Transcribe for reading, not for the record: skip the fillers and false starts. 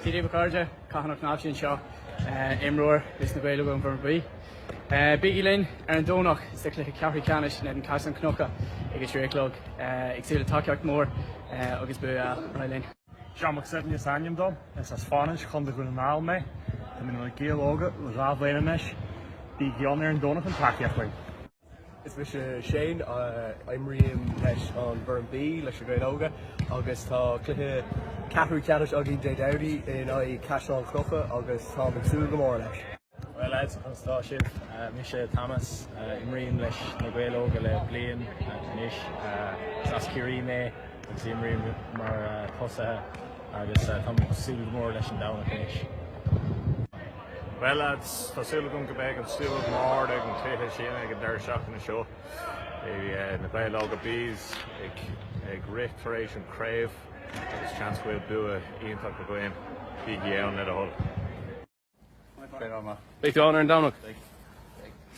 Tíri Bacarja, Cahanach Nafshin Shaw, Imroor, Listen Bail going for B. Biggie Lynn, Aaron Donach, Stickler Carry Canish, Ned Carson Knocker, Iggy Shrek, Exil Takiak Moore, August Bua, Rylin. Sean McSutton is aan je dan, en als Spanish kan de groenaal mee. En met een keer logen, we gaan bijna mesh. Die Jan Aaron Donach en Taki afleggen. It's with Shane, I'm Rian Lesh on Burn B, Lesh Great Oga, August Clihe Catherine Canish, Oggy J Dowdy, and I Cash on Croca, August Tom and Sue Gamora Lesh. Well lads, an Stáisiad, Misha Thomas, Imrian leis na Gaelóga le bliain Nish, Saskiri mé, agus Imrian mar tosa agus Tom súil mór leis an dana finish. Well lads, tá súil gom go bag an súil mór ag an tithe sin ag an deir seach na seo. Na Gaelóga Bs ag richt tar éis an craibh agus chance bhfuil bua ionach go gcuim big ann le a hol. Big honor and down.